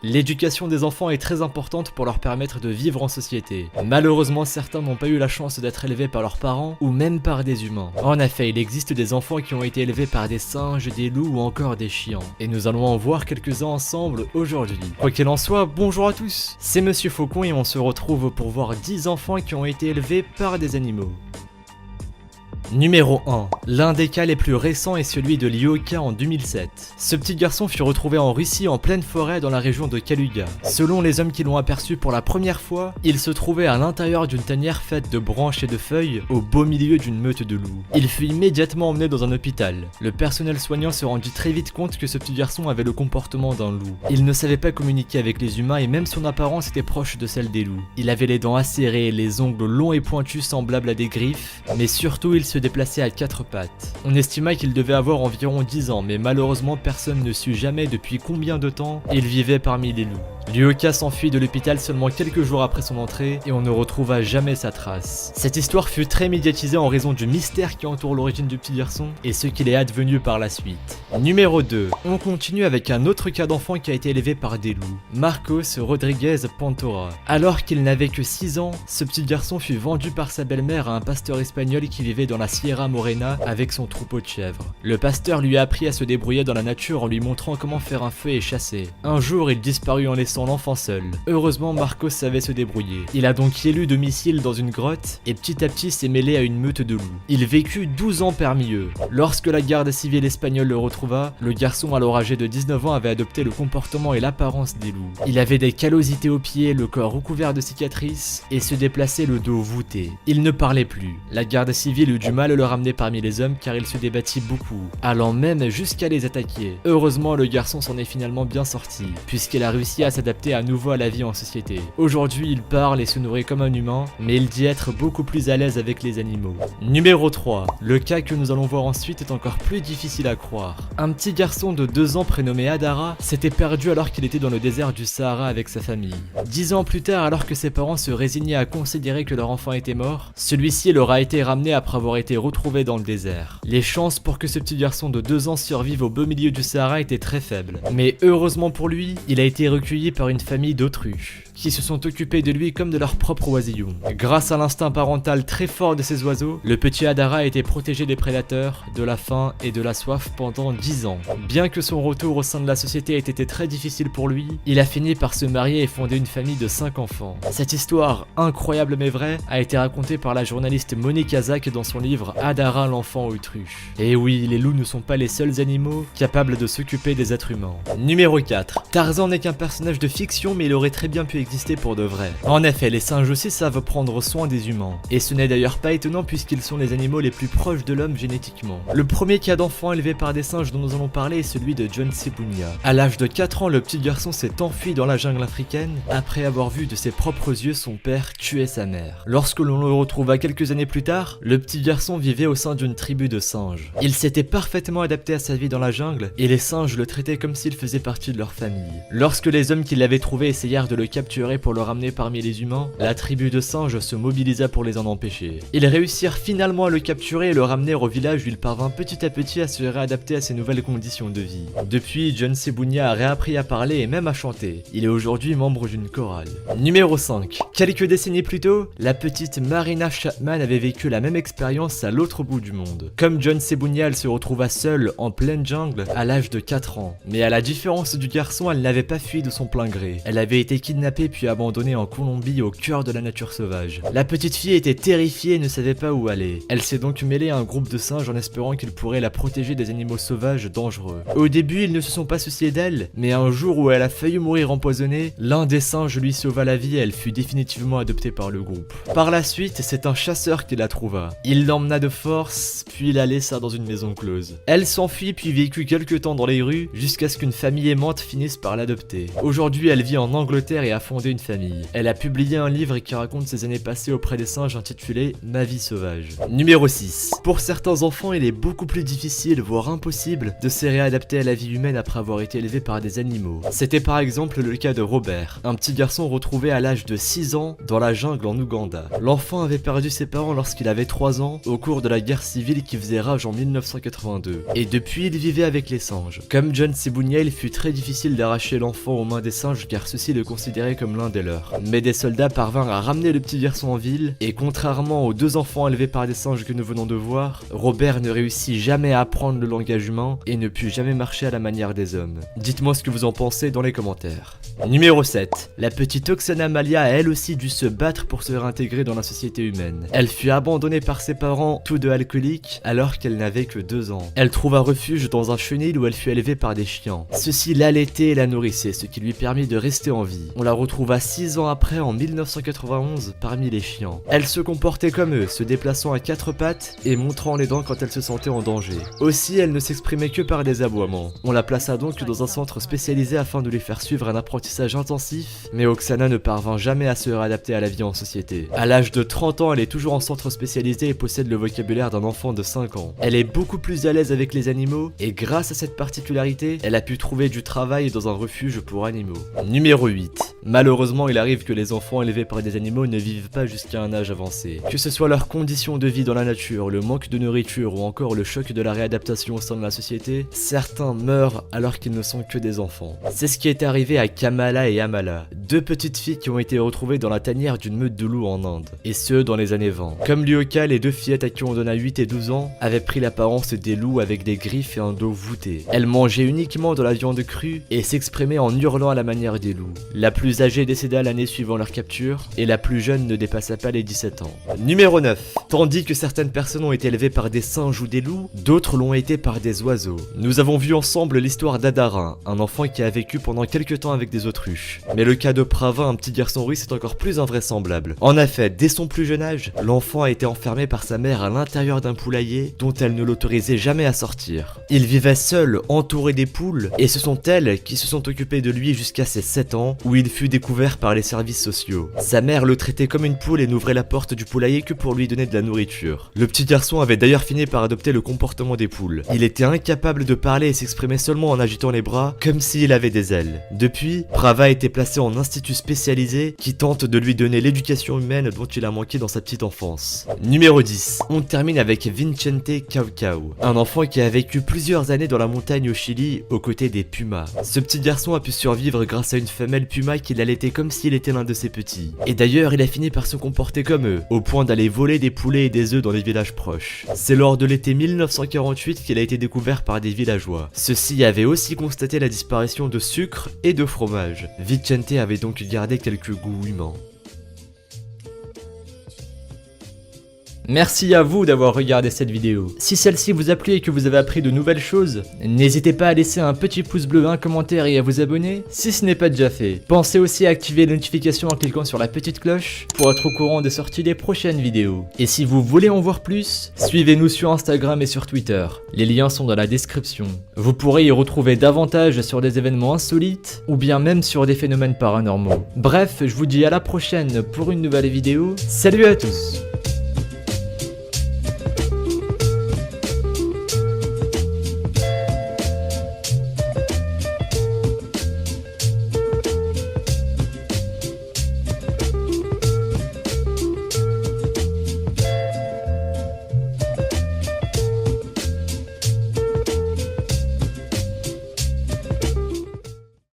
L'éducation des enfants est très importante pour leur permettre de vivre en société. Malheureusement, certains n'ont pas eu la chance d'être élevés par leurs parents ou même par des humains. En effet, il existe des enfants qui ont été élevés par des singes, des loups ou encore des chiens. Et nous allons en voir quelques-uns ensemble aujourd'hui. Quoi qu'il en soit, bonjour à tous, c'est Monsieur Faucon et on se retrouve pour voir 10 enfants qui ont été élevés par des animaux. Numéro 1. L'un des cas les plus récents est celui de Lyoka en 2007. Ce petit garçon fut retrouvé en Russie en pleine forêt dans la région de Kaluga. Selon les hommes qui l'ont aperçu pour la première fois, il se trouvait à l'intérieur d'une tanière faite de branches et de feuilles au beau milieu d'une meute de loups. Il fut immédiatement emmené dans un hôpital. Le personnel soignant se rendit très vite compte que ce petit garçon avait le comportement d'un loup. Il ne savait pas communiquer avec les humains et même son apparence était proche de celle des loups. Il avait les dents acérées, les ongles longs et pointus semblables à des griffes, mais surtout il se déplaçait à 4 pattes. On estima qu'il devait avoir environ 10 ans, mais malheureusement personne ne sut jamais depuis combien de temps il vivait parmi les loups. Lyoka s'enfuit de l'hôpital seulement quelques jours après son entrée et on ne retrouva jamais sa trace. Cette histoire fut très médiatisée en raison du mystère qui entoure l'origine du petit garçon et ce qu'il est advenu par la suite. Numéro 2. On continue avec un autre cas d'enfant qui a été élevé par des loups. Marcos Rodriguez Pantora. Alors qu'il n'avait que 6 ans, ce petit garçon fut vendu par sa belle-mère à un pasteur espagnol qui vivait dans la Sierra Morena avec son troupeau de chèvres. Le pasteur lui a appris à se débrouiller dans la nature en lui montrant comment faire un feu et chasser. Un jour, il disparut en laissant l'enfant seul. Heureusement, Marcos savait se débrouiller. Il a donc élu domicile dans une grotte et petit à petit s'est mêlé à une meute de loups. Il vécut 12 ans parmi eux. Lorsque la garde civile espagnole le retrouva, le garçon alors âgé de 19 ans avait adopté le comportement et l'apparence des loups. Il avait des callosités aux pieds, le corps recouvert de cicatrices et se déplaçait le dos voûté. Il ne parlait plus. La garde civile eut du mal à le ramener parmi les hommes car il se débattit beaucoup, allant même jusqu'à les attaquer. Heureusement, le garçon s'en est finalement bien sorti, puisqu'il a réussi à s'adapter à nouveau à la vie en société. Aujourd'hui, il parle et se nourrit comme un humain, mais il dit être beaucoup plus à l'aise avec les animaux. Numéro 3. Le cas que nous allons voir ensuite est encore plus difficile à croire. Un petit garçon de 2 ans prénommé Adara s'était perdu alors qu'il était dans le désert du Sahara avec sa famille. 10 ans plus tard, alors que ses parents se résignaient à considérer que leur enfant était mort, celui-ci leur a été ramené après avoir été retrouvé dans le désert. Les chances pour que ce petit garçon de 2 ans survive au beau milieu du Sahara étaient très faibles. Mais heureusement pour lui, il a été recueilli par une famille d'autruches, qui se sont occupés de lui comme de leur propre oisillon. Grâce à l'instinct parental très fort de ces oiseaux, le petit Adara a été protégé des prédateurs, de la faim et de la soif pendant 10 ans. Bien que son retour au sein de la société ait été très difficile pour lui, il a fini par se marier et fonder une famille de 5 enfants. Cette histoire, incroyable mais vraie, a été racontée par la journaliste Monique Kazak dans son livre Adara l'enfant autruche. Et oui, les loups ne sont pas les seuls animaux capables de s'occuper des êtres humains. Numéro 4. Tarzan n'est qu'un personnage de fiction mais il aurait très bien pu exister pour de vrai. En effet, les singes aussi savent prendre soin des humains. Et ce n'est d'ailleurs pas étonnant puisqu'ils sont les animaux les plus proches de l'homme génétiquement. Le premier cas d'enfant élevé par des singes dont nous allons parler est celui de John Sebunya. À l'âge de 4 ans, le petit garçon s'est enfui dans la jungle africaine après avoir vu de ses propres yeux son père tuer sa mère. Lorsque l'on le retrouva quelques années plus tard, le petit garçon vivait au sein d'une tribu de singes. Il s'était parfaitement adapté à sa vie dans la jungle et les singes le traitaient comme s'il faisait partie de leur famille. Lorsque les hommes qui l'avaient trouvé essayèrent de le capturer pour le ramener parmi les humains, la tribu de singes se mobilisa pour les en empêcher. Ils réussirent finalement à le capturer et le ramener au village où il parvint petit à petit à se réadapter à ses nouvelles conditions de vie. Depuis, John Sebunya a réappris à parler et même à chanter. Il est aujourd'hui membre d'une chorale. Numéro 5. Quelques décennies plus tôt, la petite Marina Chapman avait vécu la même expérience à l'autre bout du monde. Comme John Sebunya, elle se retrouva seule en pleine jungle à l'âge de 4 ans. Mais à la différence du garçon, elle n'avait pas fui de son plein gré. Elle avait été kidnappée puis abandonnée en Colombie au cœur de la nature sauvage. La petite fille était terrifiée et ne savait pas où aller. Elle s'est donc mêlée à un groupe de singes en espérant qu'ils pourraient la protéger des animaux sauvages dangereux. Au début, ils ne se sont pas souciés d'elle, mais un jour où elle a failli mourir empoisonnée, l'un des singes lui sauva la vie et elle fut définitivement adoptée par le groupe. Par la suite, c'est un chasseur qui la trouva. Il l'emmena de force, puis la laissa dans une maison close. Elle s'enfuit puis vécut quelques temps dans les rues, jusqu'à ce qu'une famille aimante finisse par l'adopter. Aujourd'hui, elle vit en Angleterre et affronte fonder une famille. Elle a publié un livre qui raconte ses années passées auprès des singes intitulé Ma vie sauvage. Numéro 6. Pour certains enfants, il est beaucoup plus difficile, voire impossible, de se réadapter à la vie humaine après avoir été élevé par des animaux. C'était par exemple le cas de Robert, un petit garçon retrouvé à l'âge de 6 ans dans la jungle en Ouganda. L'enfant avait perdu ses parents lorsqu'il avait 3 ans au cours de la guerre civile qui faisait rage en 1982. Et depuis, il vivait avec les singes. Comme John Sibounia, il fut très difficile d'arracher l'enfant aux mains des singes car ceux-ci le considéraient comme l'un des leurs. Mais des soldats parvinrent à ramener le petit garçon en ville et contrairement aux 2 enfants élevés par des singes que nous venons de voir, Robert ne réussit jamais à apprendre le langage humain et ne put jamais marcher à la manière des hommes. Dites-moi ce que vous en pensez dans les commentaires. Numéro 7. La petite Oksana Malia a elle aussi dû se battre pour se réintégrer dans la société humaine. Elle fut abandonnée par ses parents, tous deux alcooliques, alors qu'elle n'avait que 2 ans. Elle trouva refuge dans un chenil où elle fut élevée par des chiens. Ceux-ci l'allaitaient et la nourrissaient, ce qui lui permit de rester en vie. On la retrouva 6 ans après, en 1991, parmi les chiens. Elle se comportait comme eux, se déplaçant à 4 pattes et montrant les dents quand elle se sentait en danger. Aussi, elle ne s'exprimait que par des aboiements. On la plaça donc dans un centre spécialisé afin de lui faire suivre un apprentissage intensif, mais Oksana ne parvint jamais à se réadapter à la vie en société. À l'âge de 30 ans, elle est toujours en centre spécialisé et possède le vocabulaire d'un enfant de 5 ans. Elle est beaucoup plus à l'aise avec les animaux et grâce à cette particularité, elle a pu trouver du travail dans un refuge pour animaux. Numéro 8. Malheureusement, il arrive que les enfants élevés par des animaux ne vivent pas jusqu'à un âge avancé. Que ce soit leurs conditions de vie dans la nature, le manque de nourriture ou encore le choc de la réadaptation au sein de la société, certains meurent alors qu'ils ne sont que des enfants. C'est ce qui est arrivé à Kamala et Amala, 2 petites filles qui ont été retrouvées dans la tanière d'une meute de loups en Inde, et ce dans les années 20. Comme Lyoka, les 2 fillettes à qui on donna 8 et 12 ans avaient pris l'apparence des loups avec des griffes et un dos voûté. Elles mangeaient uniquement de la viande crue et s'exprimaient en hurlant à la manière des loups. La plus âgée décéda l'année suivant leur capture, et la plus jeune ne dépassa pas les 17 ans. Numéro 9. Tandis que certaines personnes ont été élevées par des singes ou des loups, d'autres l'ont été par des oiseaux. Nous avons vu ensemble l'histoire d'Adarin, un enfant qui a vécu pendant quelques temps avec des autruches. Mais le cas de Pravin, un petit garçon russe, est encore plus invraisemblable. En effet, dès son plus jeune âge, l'enfant a été enfermé par sa mère à l'intérieur d'un poulailler dont elle ne l'autorisait jamais à sortir. Il vivait seul, entouré des poules, et ce sont elles qui se sont occupées de lui jusqu'à ses 7 ans, où il fut découvert par les services sociaux. Sa mère le traitait comme une poule et n'ouvrait la porte du poulailler que pour lui donner de la nourriture. Le petit garçon avait d'ailleurs fini par adopter le comportement des poules. Il était incapable de parler et s'exprimait seulement en agitant les bras, comme s'il avait des ailes. Depuis, Prava a été placé en institut spécialisé qui tente de lui donner l'éducation humaine dont il a manqué dans sa petite enfance. Numéro 10. On termine avec Vicente Caucao, un enfant qui a vécu plusieurs années dans la montagne au Chili aux côtés des pumas. Ce petit garçon a pu survivre grâce à une femelle puma qui l'allaitait comme s'il était l'un de ses petits. Et d'ailleurs, il a fini par se comporter comme eux, au point d'aller voler des poulets et des œufs dans les villages proches. C'est lors de l'été 1948 qu'il a été découvert par des villageois. Ceux-ci avaient aussi constaté la disparition de sucre et de fromage. Vicente avait donc gardé quelques goûts humains. Merci à vous d'avoir regardé cette vidéo. Si celle-ci vous a plu et que vous avez appris de nouvelles choses, n'hésitez pas à laisser un petit pouce bleu, un commentaire et à vous abonner si ce n'est pas déjà fait. Pensez aussi à activer les notifications en cliquant sur la petite cloche pour être au courant des sorties des prochaines vidéos. Et si vous voulez en voir plus, suivez-nous sur Instagram et sur Twitter. Les liens sont dans la description. Vous pourrez y retrouver davantage sur des événements insolites ou bien même sur des phénomènes paranormaux. Bref, je vous dis à la prochaine pour une nouvelle vidéo. Salut à tous!